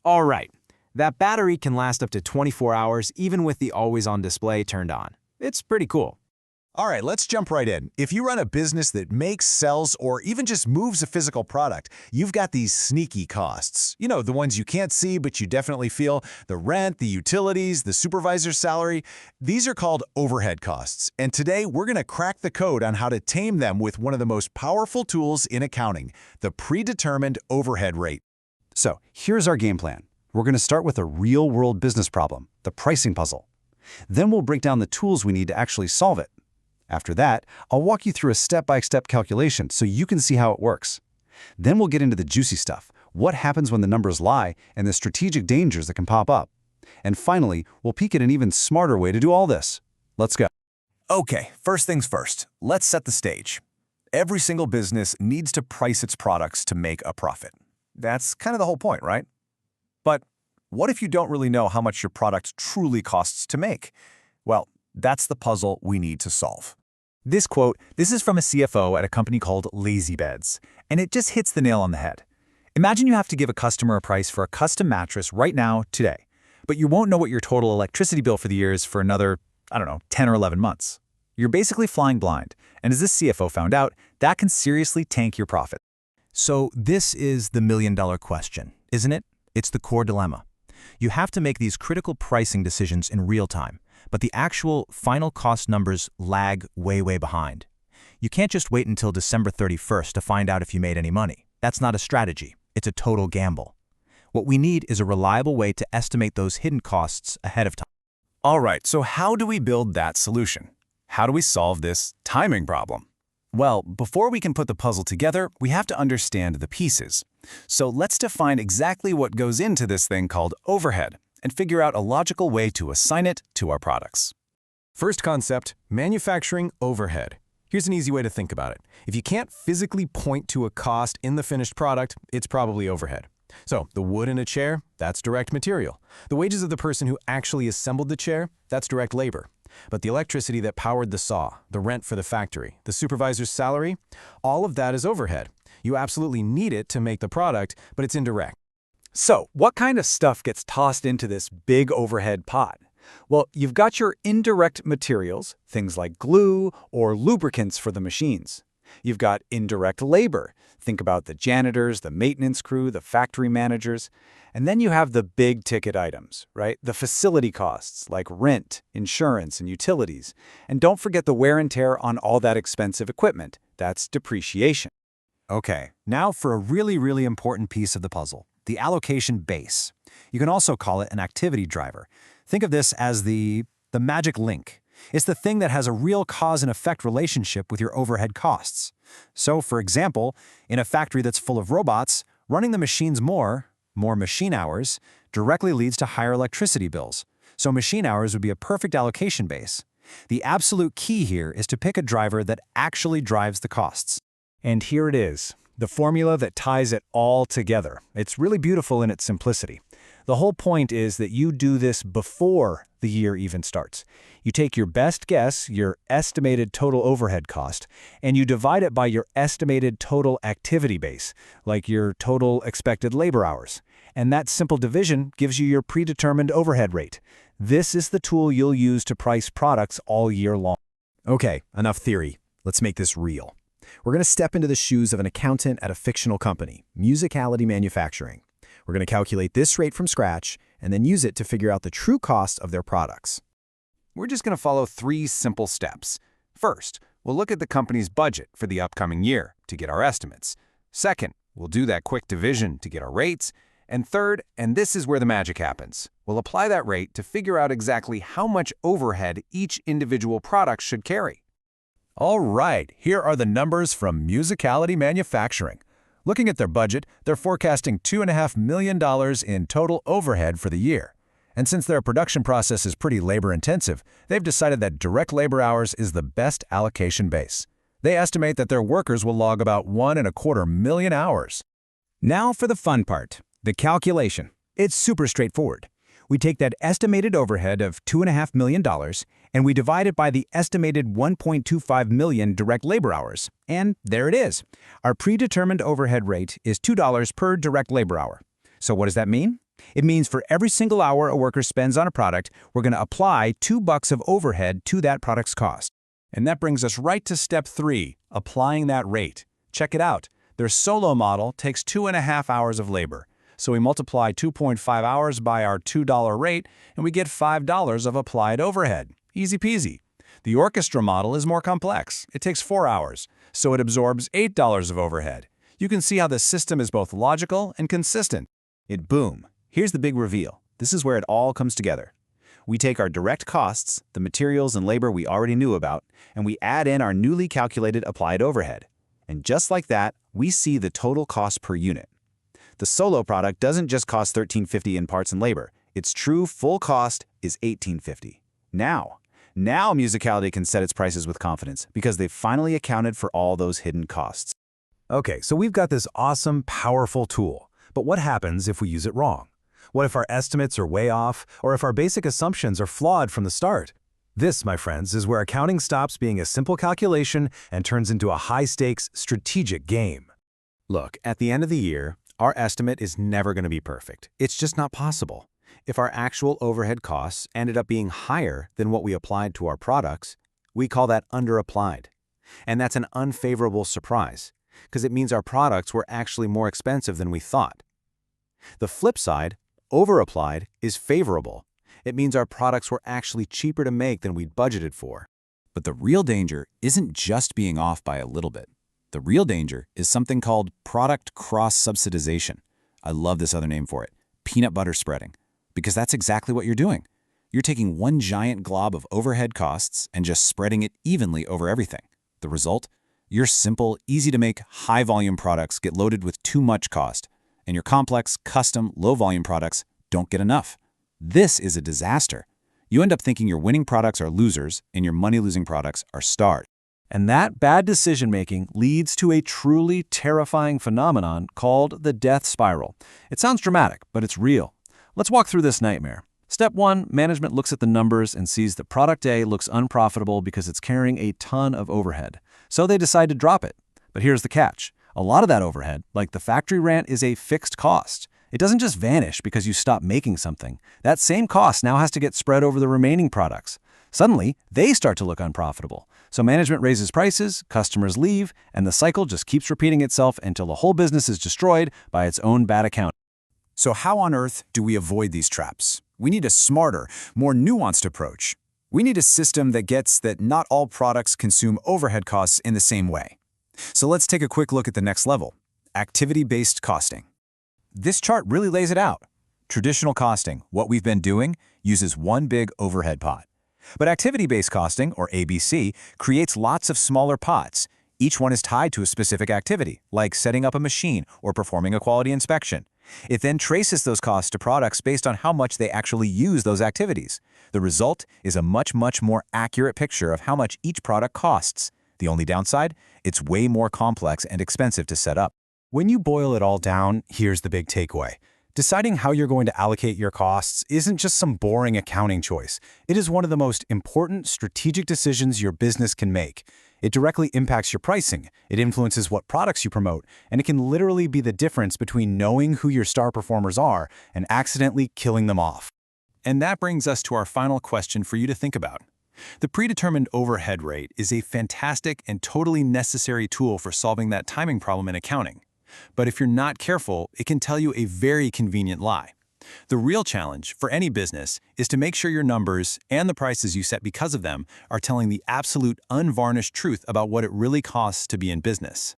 All right, that battery can last up to 24 hours even with the always-on display turned on. It's pretty cool. All right, let's jump right in. If you run a business that makes, sells, or even just moves a physical product, you've got these sneaky costs. You know, the ones you can't see, but you definitely feel. The rent, the utilities, the supervisor's salary. These are called overhead costs. And today, we're going to crack the code on how to tame them with one of the most powerful tools in accounting, the predetermined overhead rate. So here's our game plan. We're going to start with a real-world business problem, the pricing puzzle. Then we'll break down the tools we need to actually solve it. After that, I'll walk you through a step-by-step calculation so you can see how it works. Then we'll get into the juicy stuff, what happens when the numbers lie, and the strategic dangers that can pop up. And finally, we'll peek at an even smarter way to do all this. Let's go. Okay, first things first, let's set the stage. Every single business needs to price its products to make a profit. That's kind of the whole point, right? But what if you don't really know how much your product truly costs to make? Well, that's the puzzle we need to solve. This is from a CFO at a company called Lazy Beds, and it just hits the nail on the head. Imagine you have to give a customer a price for a custom mattress right now, today, but you won't know what your total electricity bill for the year is for another, 10 or 11 months. You're basically flying blind, and as this CFO found out, that can seriously tank your profit. So this is the million-dollar question, isn't it? It's the core dilemma. You have to make these critical pricing decisions in real time, but the actual final cost numbers lag way behind. You can't just wait until December 31st to find out if you made any money. That's not a strategy. It's a total gamble. What we need is a reliable way to estimate those hidden costs ahead of time. All right, so how do we build that solution? How do we solve this timing problem? Well, before we can put the puzzle together, we have to understand the pieces. So let's define exactly what goes into this thing called overhead and figure out a logical way to assign it to our products. First concept, manufacturing overhead. Here's an easy way to think about it. If you can't physically point to a cost in the finished product, it's probably overhead. So the wood in a chair, that's direct material. The wages of the person who actually assembled the chair, that's direct labor. But the electricity that powered the saw, the rent for the factory, the supervisor's salary, all of that is overhead. You absolutely need it to make the product, but it's indirect. So, what kind of stuff gets tossed into this big overhead pot? Well, you've got your indirect materials, things like glue or lubricants for the machines. You've got indirect labor. Think about the janitors, the maintenance crew, the factory managers. And then you have the big ticket items, right? The facility costs like rent, insurance, and utilities. And don't forget the wear and tear on all that expensive equipment. That's depreciation. Okay, now for a really important piece of the puzzle, the allocation base. You can also call it an activity driver. Think of this as the magic link. It's the thing that has a real cause and effect relationship with your overhead costs. So, for example, in a factory that's full of robots, running the machines more machine hours, directly leads to higher electricity bills. So machine hours would be a perfect allocation base. The absolute key here is to pick a driver that actually drives the costs. And here it is, the formula that ties it all together. It's really beautiful in its simplicity. The whole point is that you do this before the year even starts. You take your best guess, your estimated total overhead cost, and you divide it by your estimated total activity base, like your total expected labor hours. And that simple division gives you your predetermined overhead rate. This is the tool you'll use to price products all year long. Okay, enough theory. Let's make this real. We're going to step into the shoes of an accountant at a fictional company, Musicality Manufacturing. We're going to calculate this rate from scratch and then use it to figure out the true cost of their products. We're just going to follow 3 simple steps. First, we'll look at the company's budget for the upcoming year to get our estimates. Second, we'll do that quick division to get our rates. And third, and this is where the magic happens, we'll apply that rate to figure out exactly how much overhead each individual product should carry. All right, here are the numbers from Musicality Manufacturing. Looking at their budget, they're forecasting $2.5 million in total overhead for the year. And since their production process is pretty labor-intensive, they've decided that direct labor hours is the best allocation base. They estimate that their workers will log about 1.25 million hours. Now for the fun part, the calculation. It's super straightforward. We take that estimated overhead of $2.5 million and we divide it by the estimated 1.25 million direct labor hours. And there it is. Our predetermined overhead rate is $2 per direct labor hour. So what does that mean? It means for every single hour a worker spends on a product, we're going to apply $2 of overhead to that product's cost. And that brings us right to step 3, applying that rate. Check it out. Their solo model takes 2.5 hours of labor. So we multiply 2.5 hours by our $2 rate, and we get $5 of applied overhead. Easy peasy. The orchestra model is more complex. It takes 4 hours, so it absorbs $8 of overhead. You can see how the system is both logical and consistent. Boom. Here's the big reveal. This is where it all comes together. We take our direct costs, the materials and labor we already knew about, and we add in our newly calculated applied overhead. And just like that, we see the total cost per unit. The solo product doesn't just cost $13.50 in parts and labor. Its true full cost is $18.50. Now Musicality can set its prices with confidence because they've finally accounted for all those hidden costs. Okay, so we've got this awesome, powerful tool. But what happens if we use it wrong? What if our estimates are way off, or if our basic assumptions are flawed from the start? This, my friends, is where accounting stops being a simple calculation and turns into a high-stakes, strategic game. Look, at the end of the year, our estimate is never going to be perfect. It's just not possible. If our actual overhead costs ended up being higher than what we applied to our products, we call that underapplied. And that's an unfavorable surprise, because it means our products were actually more expensive than we thought. The flip side, overapplied, is favorable. It means our products were actually cheaper to make than we'd budgeted for. But the real danger isn't just being off by a little bit. The real danger is something called product cross-subsidization. I love this other name for it, peanut butter spreading, because that's exactly what you're doing. You're taking one giant glob of overhead costs and just spreading it evenly over everything. The result? Your simple, easy-to-make, high-volume products get loaded with too much cost, and your complex, custom, low-volume products don't get enough. This is a disaster. You end up thinking your winning products are losers and your money-losing products are stars. And that bad decision-making leads to a truly terrifying phenomenon called the death spiral. It sounds dramatic, but it's real. Let's walk through this nightmare. Step 1, management looks at the numbers and sees that product A looks unprofitable because it's carrying a ton of overhead. So they decide to drop it. But here's the catch. A lot of that overhead, like the factory rent, is a fixed cost. It doesn't just vanish because you stop making something. That same cost now has to get spread over the remaining products. Suddenly, they start to look unprofitable. So management raises prices, customers leave, and the cycle just keeps repeating itself until the whole business is destroyed by its own bad accounting. So how on earth do we avoid these traps? We need a smarter, more nuanced approach. We need a system that gets that not all products consume overhead costs in the same way. So let's take a quick look at the next level, activity-based costing. This chart really lays it out. Traditional costing, what we've been doing, uses one big overhead pot. But activity-based costing, or ABC, creates lots of smaller pots. Each one is tied to a specific activity, like setting up a machine or performing a quality inspection. It then traces those costs to products based on how much they actually use those activities. The result is a much more accurate picture of how much each product costs. The only downside? It's way more complex and expensive to set up. When you boil it all down, here's the big takeaway. Deciding how you're going to allocate your costs isn't just some boring accounting choice. It is one of the most important strategic decisions your business can make. It directly impacts your pricing, it influences what products you promote, and it can literally be the difference between knowing who your star performers are and accidentally killing them off. And that brings us to our final question for you to think about. The predetermined overhead rate is a fantastic and totally necessary tool for solving that timing problem in accounting. But if you're not careful, it can tell you a very convenient lie. The real challenge for any business is to make sure your numbers and the prices you set because of them are telling the absolute unvarnished truth about what it really costs to be in business.